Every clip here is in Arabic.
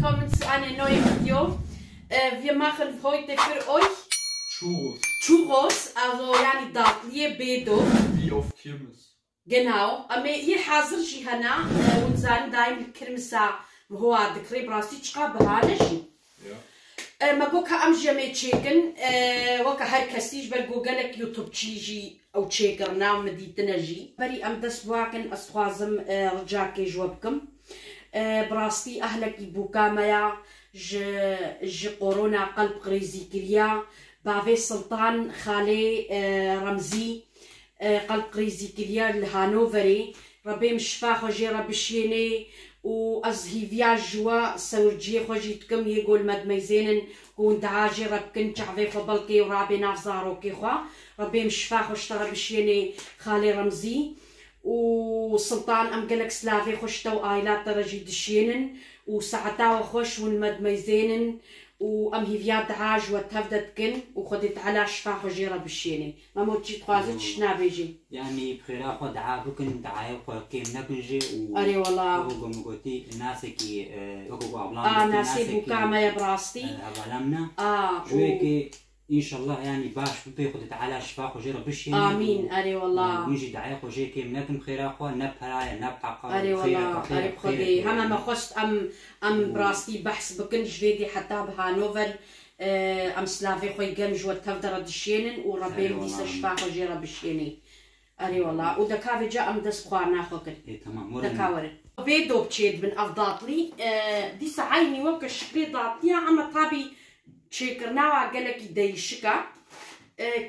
willkommen zu einem neuen Video. Wir machen heute für euch Churros, also yani Datlie Bedo. Wie auf Kirmes. Genau, aber hier حاضر شي هنا ونزان دايم الكرمسة هو ذكري براسي تشقى بهانشي. ما بوكا أم جمع تشيكن وكا هركسيش بالجوجلك يوتيوب تشيجي أو تشيكرنا ومديتنا جي. بري أم دسواكن أسخازم رجاكي جوابكم. براستي أهلك بوكا مايا ج قرونا قلب غريزي كريا بافي سلطان خالي رمزي قلب غريزي كريا الهانوفري ربي مشفا خوجي ربي شيني وأزهي فياج جوا سورجي خوجي تكم يقول مد ميزينن كون دعاجي ربكن تعفي فبلكي ورابي نافزارو كيخوا ربي مشفا خوش ربي شيني خالي رمزي وسلطان أم قالك سلافي خوشتو آيلات درجي دشينن وساعتا وخوش ونمد ميزينن وأم هيفيات دعاج وتفدتكن وخدت على شفا خجيرة بالشيني ما موتشي تخوازت شنا بيجي يعني بخيرا خد دعابكن دعايا وكيم نكنجي أري والله وقومي ناسي كي وقوم أبلام ناسي بوكاما يا براستي أبلامنا شوية إن شاء الله يعني باش بياخد تعالى شفا خجيرة بالشيني آمين أري والله ونجي دعايا خجي كيم نكن بخيرا خو نبهرايا نبحقا أري والله أري بخدي هما ما خشت أم براستي بحث بكن جفيدي حتى بهانوفر أم سلافي خوي جنج وتفدر دشينن وربي مديس شفا خجيرة بالشيني أري والله ودكافي جا أم دس بخارنا خوكن تمام دكاورن بيدو بتشيد من أفضاطلي دي سعيني وك شكلي ضاطلي عم طابي شكرنا وعقلك يديشكا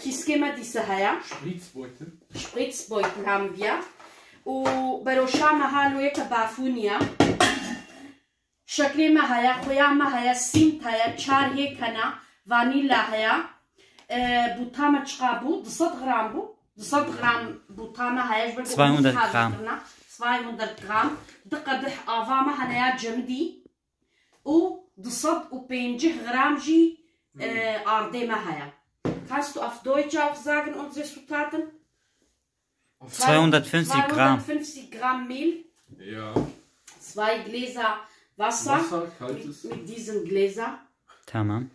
كيسكيما دي سهايا شبريتسبويتل هم بيا وبروشا مهالو يك بافونيا شكلي ما هيا خويا ما هيا سيمت هيا تشار هيك هنا فانيلا هيا بوتاما تشقابو 200 غرام بو 200 غرام بوتاما هيا جبر 200 غرام 200 غرام دقدح افاما هنايا جمدي و 250 غرام جي Ardema haya. Kannst du auf Deutsch auch sagen, unsere Zutaten? 250 Gramm. 250 Gramm Mehl. Ja. 2 Gläser Wasser. Kaltes. Mit diesen Gläser. Tamam.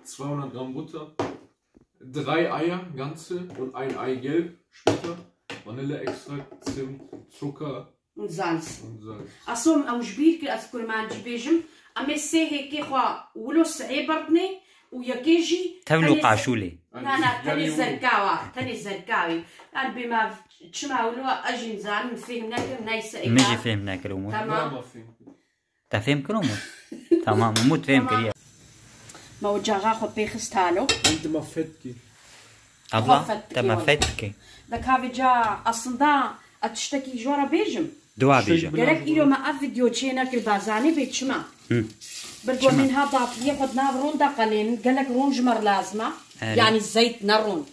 200 Gramm Butter. 3 Eier, ganze und ein Eigelb, Splitter. Vanilleextrakt, Zimt, Zucker. Und Salz. Und Achso, أو جبير أذكر ما نجيبهم. أما هيك إخوة ولوس عبرتني ويكيجي تبلو قاشولي. لا تاني زرقاوي أنا بما تشمع ولوا أجي نزان فيهم ناكل نايسة إيكا. مجي فهم ناكل أمور. تمام. تفهم كل أمور. تمام موت فهم كريه. ما وجاغا خو بيخستالو. أنت ما فتكي. أبلا تما فتكي. دكافي جا أصلا أتشتكي جورا بيجم. دوا بيجم. قالك إيرو ما أفيديو تشينا كل بازاني بيتشمع. برجو منها ضاطلية قد نافرون دقلين قالك رون جمر لازمة يعني الزيت نرون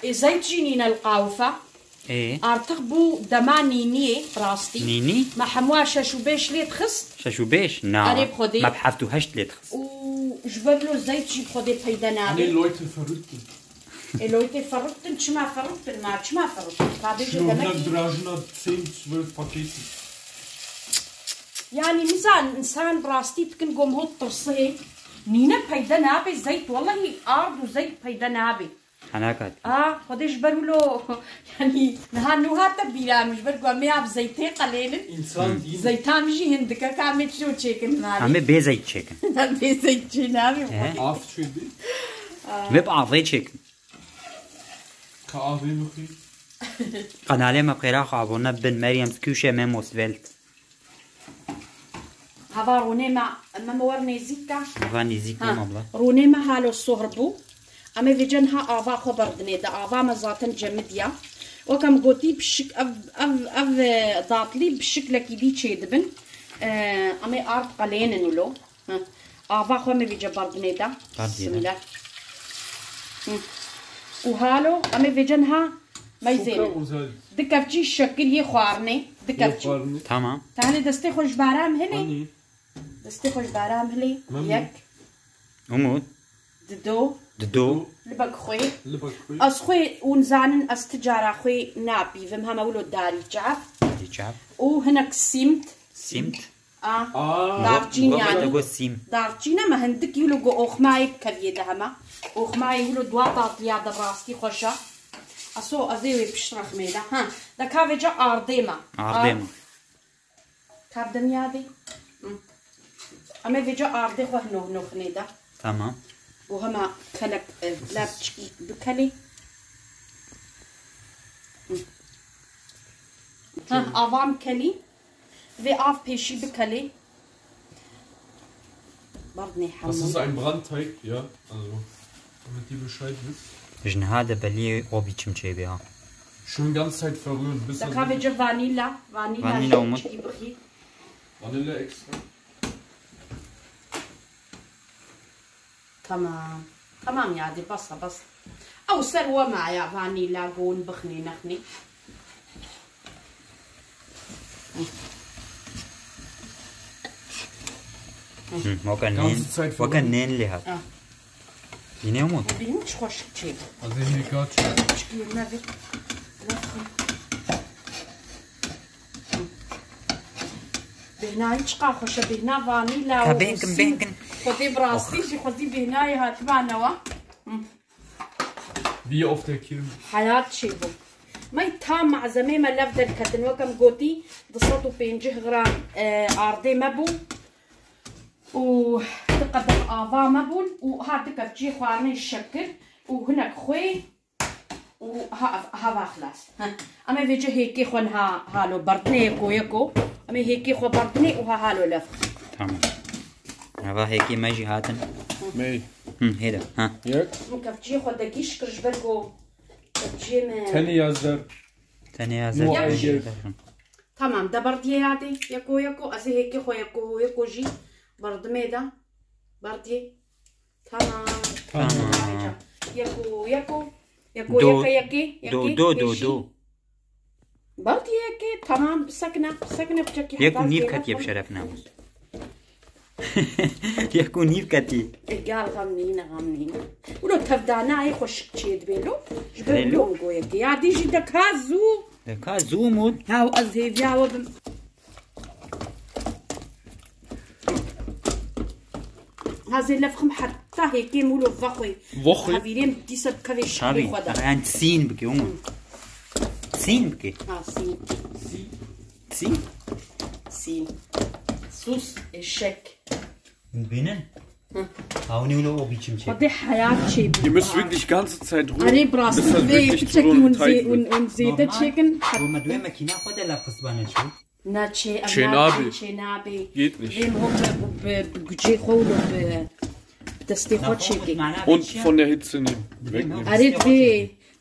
زيت جينينا القاوفة ارتقبو دما نيني براستي نيني ما حموها شاشوبيش لي تخص شاشوبيش نعم ما بحفتو هشت لي تخص وجبرلو زيت جي بخدي بيدنابي Leute verrückten. Leute verrückten شما verrückten ما شما verrückten شنو هناك دراجنا 10 12 Pakete. يعني مثلا إنسان براستي تكن قوم هو الطرصي نينا بيدا نابي زيت والله أرض وزيت بيدا نابي أنا كات خديش برولو يعني نهانوها تبيلا مش برقوا مياب زيتي قليل زيتان مجي هندكا كامل شو تشيكن نابي عمي بيزيت تشيكن بيزيت نابي عارف شو دي؟ بيبقى عفيت تشيكن كعافي مخي قنالي ما بخيراخ عبونا بن مريم سكوشة ميموس فيلت هذا رونيما مورني زيكا فاني زيكا مبلا رونيما هالو الصهربو أما في جنها آفا خبردني دا آفا مزاتن جمديا وكم قوتي بشك أف ضاطلي بشكل كيدي تشيدبن أما أرد قلين نولو آفا خو ما في جبردني دا بسم الله وهالو أما في جنها ميزين دكفتي الشكل يخوارني دكفتي تمام تعالي دستي خوش بارام هلي دستي خوش بارام هلي يك أمود ددو لبك خوي أسخوي ونزانن أستجارة خوي نابي فمها مولو داري جعف جعف وهناك سيمت دارچین وقت يعني أقول سيم دارچینە مە هەندێک یولو گۆ ئۆخمای بکەوێ دەهەمە ئۆخمای یولو دوا تاتیا دەڕاستی خۆشە ئەسۆ ئەزێوێ پشتڕەخمێدا ها دەکاوێجا ئاردێمە عظيمة کابدەمیادی ئەمە وێجا ئاردێ خۆ هنۆخنێدا تمام بۆ هەما کەلک لا بکەلی ها ئاوام کەلی وێ ئاف پێشی بکەلی بەڕنێ Das ist حەموو ein Brandteig, ja. Also, damit ihr Bescheid wisst. جن هذا بلي أوبي كم شيء بها Schön die ganze Zeit verrühren, bis er دەکاوێجا ڤانیلا ڤانیلا و مت. بخی Vanille extra. تمام یادی بەسە بەس ئەو سەروە مایە ڤانیلا گۆن بخنی نەخنی وكان نين اللي هذا يني أمود بینیم چ خۆش چێ Also hier gerade چکیر نەبێت بهنایی چقا خۆشە بهنا ڤانیلا و بينكن بينكن خۆدی بڕاستیشی خۆدی بهنایی هاتبانەوە wie auf der Kirmes. حياة شيبو ما يتام مع زميمة لف دركتن وكم قوتي 250 غرام عرضي مبو و تقدم آفا مبون وهادك تجي خوارني الشكل وهناك خوي وها خلاص اما فيجي هيكي خون هالو بردني يكو اما هيكي خو بردني وها هالو لف تمام هذا هيك ما يجي هاتن Mei. هيدا ها Jak? مكفجي خو دقيش كرجبركو تجي من Teniazer. ثانية مو زي أي تمام ده برديه هادي يكو ازي هيك خو يكو جي برد ميدا برديه تمام يكو دو يكي دو برديه يكي تمام سكنة بشكل يكون نيف كتي بشرفنا يكون نيف كتي قال غمنين ولو تفدانا اي خوش تشيد بيلو جبلو نقول يكي عادي جي دكازو دكا زومود هاو ازهيف ياو هذا لفخم حتى هيك مولو فخوي Woche. حبيبين بدي سبكري شابي شابي خدا يعني سين بكي سين بكي سين سين سوس الشك بينن هاوني ولا أوبي كم شيء ودي حياة شيء Ihr müsst wirklich die ganze Zeit ruhen, أري bis براس das wirklich zu so einem Teig wird. ونزيد تشيكن وما دوي ماكينة خدا لا قصبانة شو ناتشي Chenabi. تشينابي Geht nicht. بيم هو بجي خولو بتستيخو تشيكن Und von der Hitze nehmen. Wegnehmen. أريد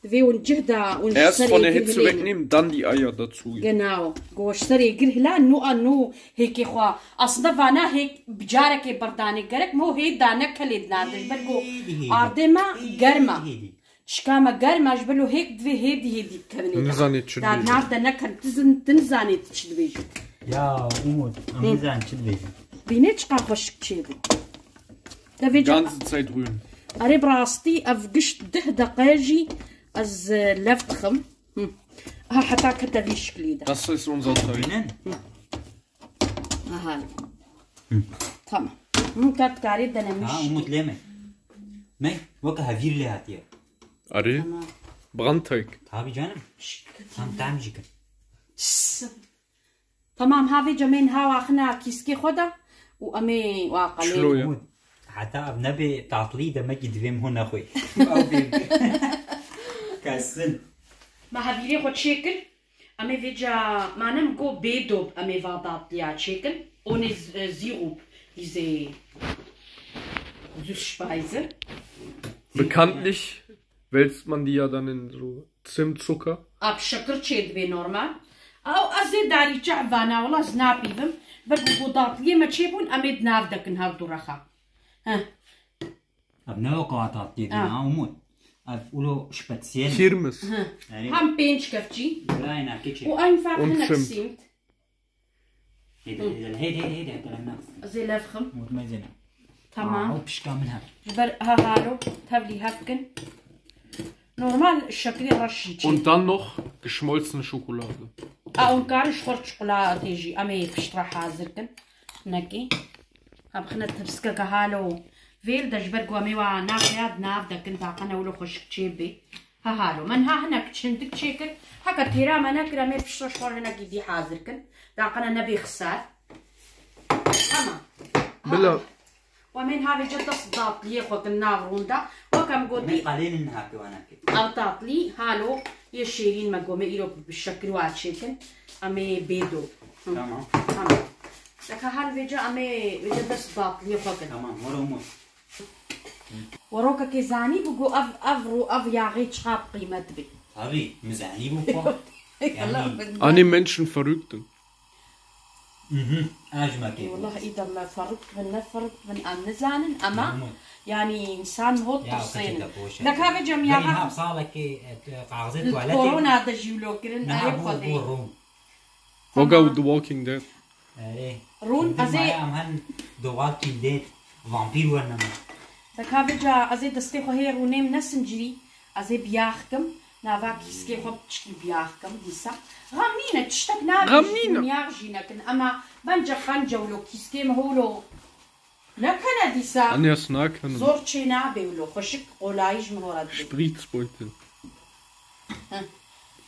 في ونجهدا Erst von der ونشتري Hitze wegnehmen, dann die Eier dazu. genau گوشتری گره لا نو هيك خوا اصلا فانا هيك بجارك برداني گرك مو هي دانه كليد نادش بلگو اردما گرما شكاما گرما جبلو هيك دفي هيدي كبني Nizani تشدي. دا نار دا نكن تنزاني تشدويج يا أمود أميزان شد بيجي بيني چقا خوش كشيبو دا Die فيجا ganze Zeit rühren. اري براستي افقشت 10 دقايجي از لفتخم ها حتى كتبي شكلي دا Das ist unser Teig. بينن هاي تمام ممكن تكاري دنا مش أمود ليمة ماي وكا هفير لي هاتيا Ari. Brandteig. هابي جانم هم تعمل جيكا تمام هذه جمين هوا خنا كيسكي خدا وامي واقلي Schloja. حتى بنبي تعطلي ده مجد فيم هنا أخوي كاسن ما هبيري خد شكل امي فيجا ما نم جو بيدوب امي فاضات يا شكل اون زيروب diese Süßspeise Bekanntlich wälzt man die ja dann in so Zimtzucker. اب شكر تشيد بي نورمال او ازي داري تعبانه والله زنابي بم بقو ضاط لي ما تشيبون امي دنافدك نهار درخا ها أبناء قاطعت يدنا أمود أقوله شبتسيل Kirmes. هم بينش كفتشي لا أنا كيتشي وأنفع Und هنا Zimt. كسيمت هيدا كلامنا زي لفخم مود ما زين تمام بشكا منها جبر هالو تبلي هكن نورمال الشكل رشيتشي Und dann noch geschmolzene Schokolade. أو كارش خرج شوكولاتة تيجي أمي بشترى حازركن نكي هبخنا تبسكا كهالو فيل دجبر قوامي ناقياد ناف دكن داقنا ولو خشك تشيبي هالو من ها هناك تشندك تشيكل هكا تيرا منا مي بشتو شخور هناك يدي حاضر كن داقنا نبي خسار اما بلا ومن هذا جد صداط لي خوك النار روندا وكم قولي قليل انها كواناكي أوطاط لي هالو يشيرين ما قومي إيرو بالشكل واحد شيكن أمي بيدو تمام لك هال فيجا أمي فيجا بس ضاط لي خوك تمام ورا وروكا كيزاني بقو أف ياغي شخاب قيمة بي هذي مزعني بوكو An den Menschen Verrückten. أجمل والله إذا ما فرقت من النزان أما يعني إنسان هو تصين لك هذا جميع هذا صالك قاعدت وعلى كورونا هذا جيولو كرن أريب خدي Oder The Walking Dead. رون أزي أمهن The Walking Dead فامبير ولا لك هذا جا أزي دستيخو هي رونيم نسنجري أزي بياخكم نافاك يسكي خب تشكي بياخكم ديسا غامنينا تشتك نافي نياغجينا كن أما بنجا خانجا ولو كيسكي مهولو لكنا ديسا Anja Snaken. زور تشينا بيولو خشك قولايج مهورات بي Spritzbeutel.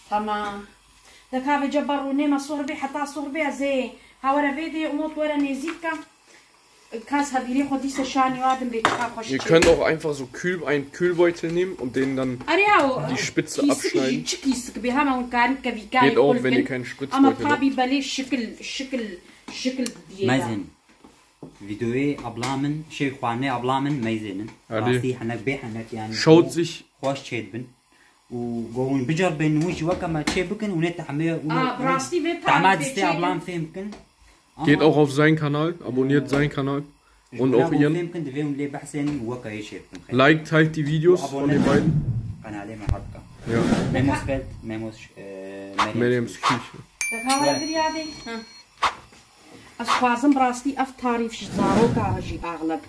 تمام لك هذا جبر رونيم صوربي حتى صوربي أزي هاورا فيدي أموت ورا نيزيكا كاس هبيلي خدي سشاني وادم بيتشا خشك Ihr könnt auch einfach so einen Kühlbeutel nehmen und den dann die Spitze abschneiden. Geht auch, wenn ihr keinen Spritzbeutel habt. مازن فيديوي أبلامن شيء خواني أبلامن مازنن راسي حنك بيحنك يعني Schaut sich خوش تشيدبن وقوون بجربن وش وكما تشيبكن ونتحمل تعماد استي أبلام فهمكن Geht auch auf seinen Kanal, abonniert seinen Kanal und auch ihren. Like, teilt die Videos von den beiden. Ja. Meriams Küche. أشخاصم براستي أفتاري في زاروك هاجي أغلب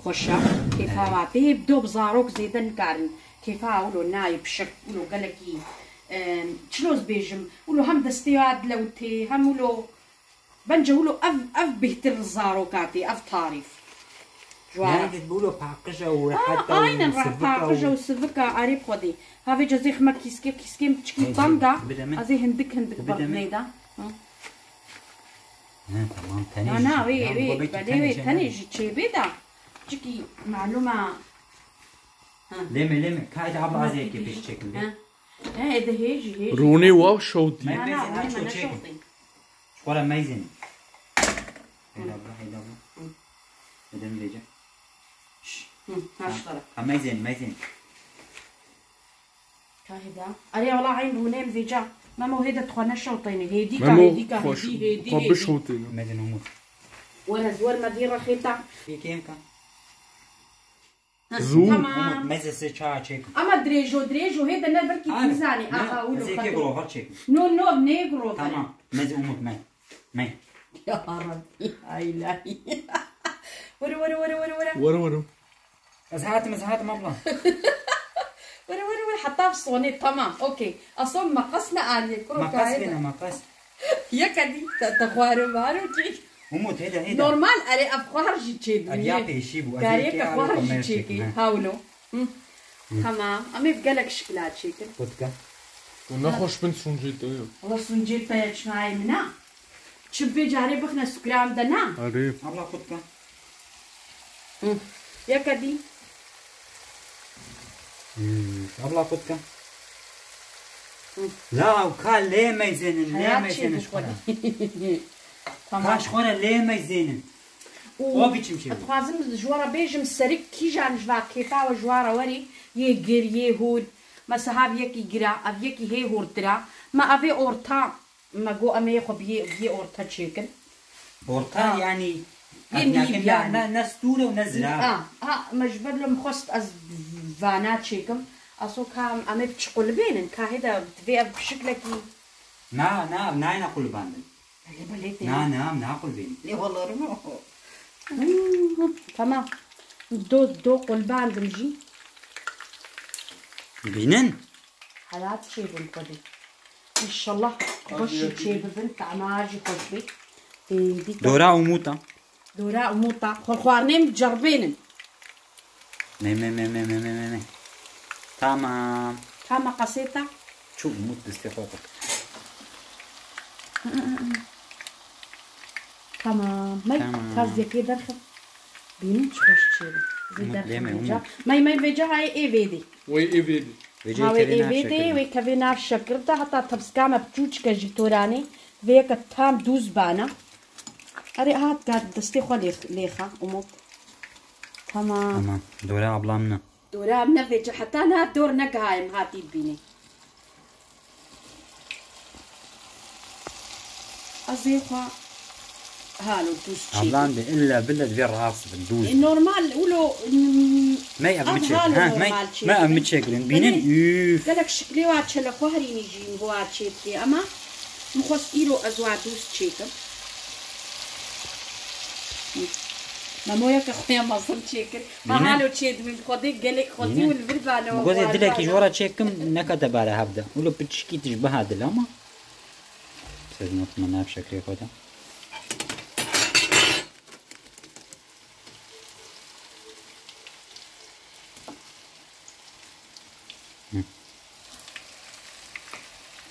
خشة كيف هواتي بدو بزاروك زيدن كارن كيف هاولو نايب شك ولو قالكي تشلوز بيجم ولو هم دستياد لوتي هم ولو بنجولو أف بهتر الزاروكاتي أف تعريف يعني تقولوا باقجة وحتى أين راح باقجة وسفكة عريب خدي هذا جزيخ ما كيسكي تشكي طنقة أزي هندك برميدا تمام تاني أنا وي بدي تاني جي بيدا تشكي معلومة لمي كايد عبر عزيك كيف تشكل هذا هيجي Roni wow schaut die. أنا شوطي ولا مايزن هيدا بدم رجع هاشطرة مايزن كاهدا أري والله عين بونيم فيجا ماما هيدا تخونا شوطيني هيديكا Komm beschoten. مايزن وموت ولا زوال مديرة خيطة في كيم كان تمام مايزن سيتشا تشيك أما دريجو هيدا نبركي ميزاني أقوله زي كي برو هاتشيك نو بنيجرو تمام مايزن وموت ماي يا ربي هاي لاهي ورا مزهات مبلا ورا حطها في صوني تمام اوكي اصلا مقصنا عليه مقص يا كدي تخوارو مارو جي وموت هيدا نورمال اري افخار جي تشيد اريابي يشيبو كاريك افخار جي تشيكي هاولو تمام امي بقالك شكلات شيكل vodka Und nachher spinnst du schon ja. والله سنجيت يا شناي منا تشبي جاري بخنا سكرام دنا Arif. ابلا vodka يا كدي ابلا vodka لا وكان ليه ما يزينن تمام شخورة ليه ما يزينن او بيتشمشي خوازم جوارا بيجم سرك كي جان جوا كيفا وجوارا وري يجر يهود ما صحاب يكي جرا اب يكي هي هورترا ما ابي اورتا ما جو امي خو بي اورتا تشيكن اورتا يعني ناس طولة ونزرع مجبر لهم خست از فانا تشيكم اصو كام امي بتشقل بينن كاهدا تبي بشكلكي ناين اقول باندن نعم ناقل بين لي والله رمو تمام دو قلبان بنجي بينن حياة شي بنقضي ان شاء الله خشي شي بنت عماجي خشبي دورا وموتا دورا موطا خوارنيم جربينن مي تمام كما قصيتا شوف موت استفادك تمام ماي كاز يكي درخ بيني تخش تشيل زي درخ ماي فيجا هاي اي فيدي وي اي فيدي هاي اي فيدي وي كافينا شكرتا حتى تبسكاما بتوچكا جيتوراني ويك تام دوز بانا اري هات قاعد دستي خو ليخا اموت تمام دورا عبلامنا دورا منفجة حتى أنا دور نقايم هاتي بيني أزيخوا هالو دوس شيء عبلام إلا بلد في الراس بندوز النورمال ولو ما يأمتشك ما أمتشكلين بينين يوف قالك شكلي واتشلك وهري نجين واتشيتي أما مخص إيرو أزوا دوس شيكم مامويا كخويا ما صرت شكل ما هالو تشيد من خدي قالك خدي والبربانة وقولي دلك جورا تشيكم نكتب على هبدا ولو بتشكي تشبه هذا الأما بس نتمنى بشكل خدا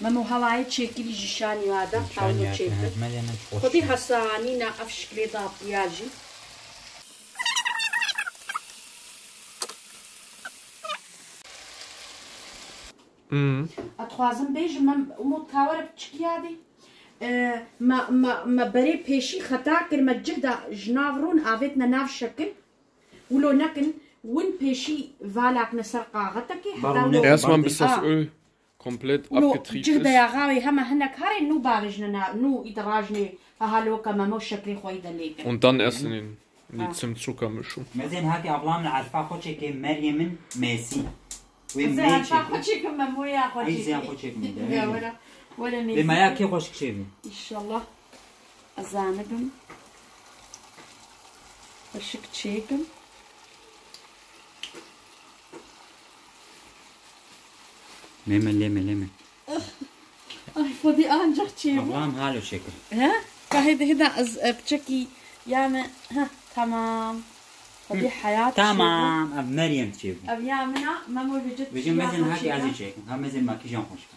مامو هواي تشيكي لي جشاني هذا حاولوا تشيكل خدي حساني نا أفشكلي ضاب ياجي أتخوازم بيج ما تاور بتشكيادي ما بري بيشي خطا كلمة جهدا جنافرون عافتنا ناف شكل ولو نكن وين بيشي فالك نسر قاغتكي حتى erstmal bis das Öl komplett abgetrieben جهدا يا غاوي هما هناك هاري نو باغجنا نو إدراجني فهالو كما مو شكلي خوي دليك und dann erst in die Zimtzuckermischung. مثلا هاكي أبلام العرفة خوشي كي مريم ميسي زين خوشي كم مويا خوشي زين خوشي كم ولا ميسي بما ياكي خوشك شيبي إن شاء الله أزانكم خوشك تشيكم ليمة أي فودي أنجح تشيبو أبلام هالو شكل ها كهيدا بتشكي ياما ها تمام فدي حياة تمام أب مريم تشيبو أب يامنا ما مو بجد بيجي مثلا هاكي عزي شكل هم مثلا ما كيجان خوشك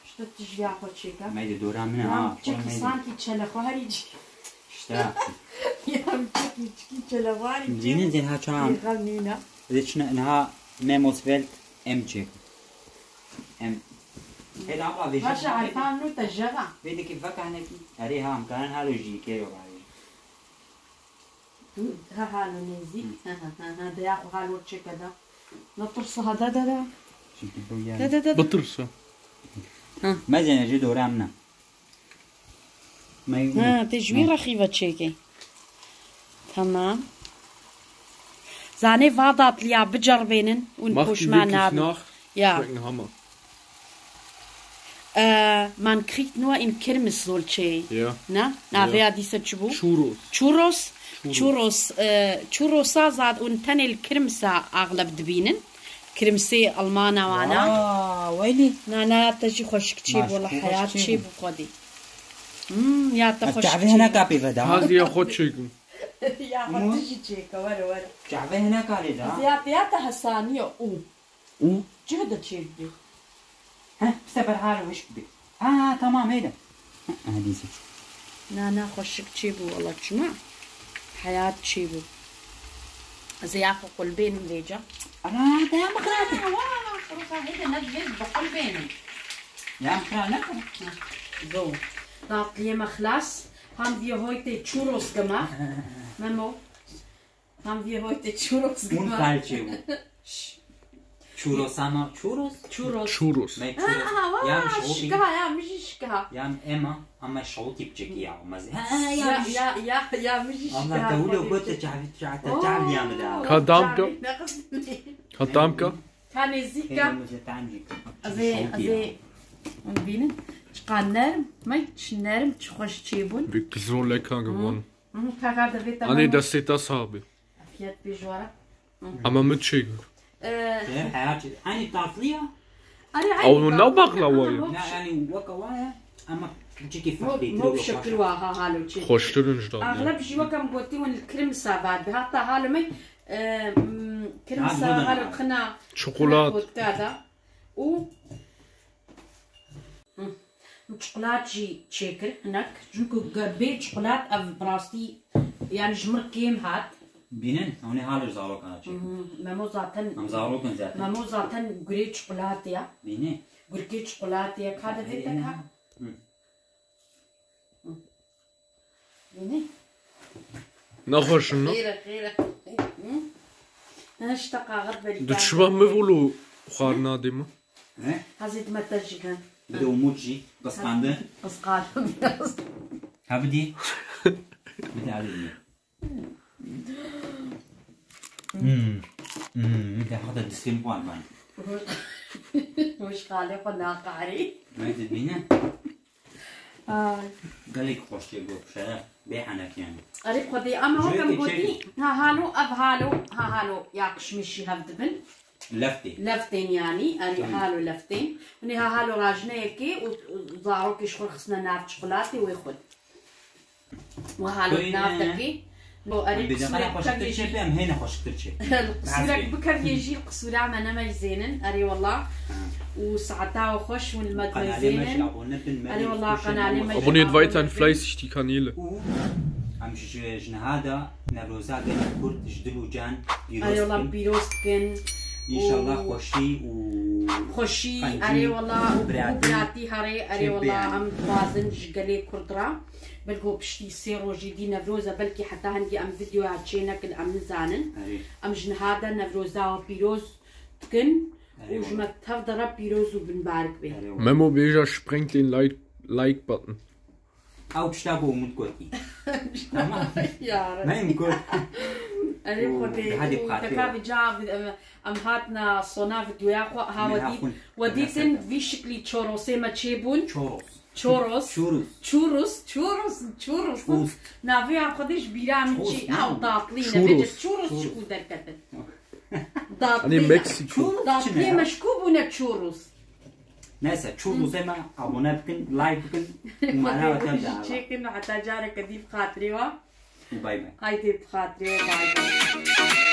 شتو تجيا خوشيكا ما يدي دورا منها بتشكي سانكي تشلخ وهري اشتاق يا بتشكي تشلخ وهري زين زين ها شام غنينا ليشنا إنها ميموس فيلت إم شكل إم هيدا عبلا فيجي ماشي عارفة إنه تجرع بيدي كيف فكر هناكي أريها مكان هالو جي كيرو ها هالو نزي ها ده ياخو هالو تشيكا ده نطرس هذا ده بطرسة ما زين أجي دورا منا ها تجوي رخيفة تشيكي تمام زاني فاضات ليا بجربينن ونبوش معنا ja Hammer man kriegt nur in Kirmes solche ja na wer diese churros زاد ونتني الكرمسة أغلب دبينن كرمسة ألمانة وانا ويلي نا تجي خوشك تشيب والله حياة تشيب وقدي يا تخوش تعبي هنا كابي فدا هذه يا خوتشيكم يا خوتشي تشيك ورا تعبي هنا كاري دا يا تحسانية جهد تشيب ها بسبر حاله وش بدي تمام هيدا هذه نا خوشك تشيبو والله جماعة حياة تشيبو زياكو قلبين مليجا أنا ده مخراتي هيدا نجد بقلبين يا مخراتي So, nach dem Klass haben wir heute Churros gemacht. Memo, haben wir heute Churros gemacht. Churros ama churros? Churros. Ya şıkha ya mişi şıkha. Ya Emma ama şoğut yapacak ya olmaz. Ya mişi şıkha. Allah davulu gote تعب يا مدام. Kadamka. Kadamka. Tanezika. Azay بينن شقانرم ما تشنرم تخش تشيبون Wirklich so lecker geworden. Nee, das ist das habe. Fiat Bijora. Aber mit Chicken. حياتي أنا تعطيها أو نوبغ لوايا. لا يعني وكوايا أما مو بشكل واها هالو شيء خوشترن جدا اغلب شيء وكم قلتي ون الكرمسة بعد بهاتا هالو مي كرمسة هالو خنا شوكولات كذا و شوكولات جي تشيكل هناك جنكو بيت شوكولات اف براستي يعني جمر كيم هات بينن هوني هالو زاروك انا شيء مامو زاتن ام زاروك زاتن مامو زاتن غريت شوكولاتيا بينه غريت شوكولاتيا كذا زيتها بيني نخوش شنو خيره انا اشتاق غربه دو تشبه مفولو خارنا ديما هزيد ما تجيكن بدو موجي قسقاندة قسقاندة هبدي بدي علي انت حاطط دسين بوان بان مش خالي قلنا قعري ما تدينا قال لك خوش يقول شرف بيحنك يعني قريب خدي اما هو كم قلتي ها هالو ياكش مشي هفدبن لفتين يعني اري هالو لفتين وني ها هالو راجنيكي وزاروكي شغل خصنا نعرف شوكولاتي وياخد وهالو نافدكي بو اري قصورك ام هنا خوش ترشي قصورك بكر يجي القصورة عمنا مش زينن اري والله وساعتها وخش والمدمن زينن اري والله قنالي مش abonniert weiterhin fleißig die Kanäle امش جنهادا نروزا قال كرد جدلو جان اري والله بيروستكن ان شاء الله خوشي اري والله وبراتي هاري اري والله عم توازن جقلي كردرا بلكو بشتي سيرو جدي نفروزا بلكي حتى هندي ام فيديو هاتشينا كل ام نزانن ام جنهادا نفروزا وبيروز تكن وجمت تفضل بيروز وبنبارك به Memo Beja sprengt den Like-Button او بشتابو متقولي تمام يا ما يمكن أنا خدي تكابي جاب أم هاتنا صنع فيديو ياخو هاودي وديتن في شكلي تشوروسي ما تشيبون تشوروس نافي عم خديش بيرام شي أو داطلين بيجي تشوروس شو دركتن داطلين داطلين مشكوبونا تشوروس ناسا تشوروس زي ما أبونا بكن لايك بكن ومعنا وتبدأ شيكن حتى جارك دي بخاطري باي باي هاي دي بخاطري باي باي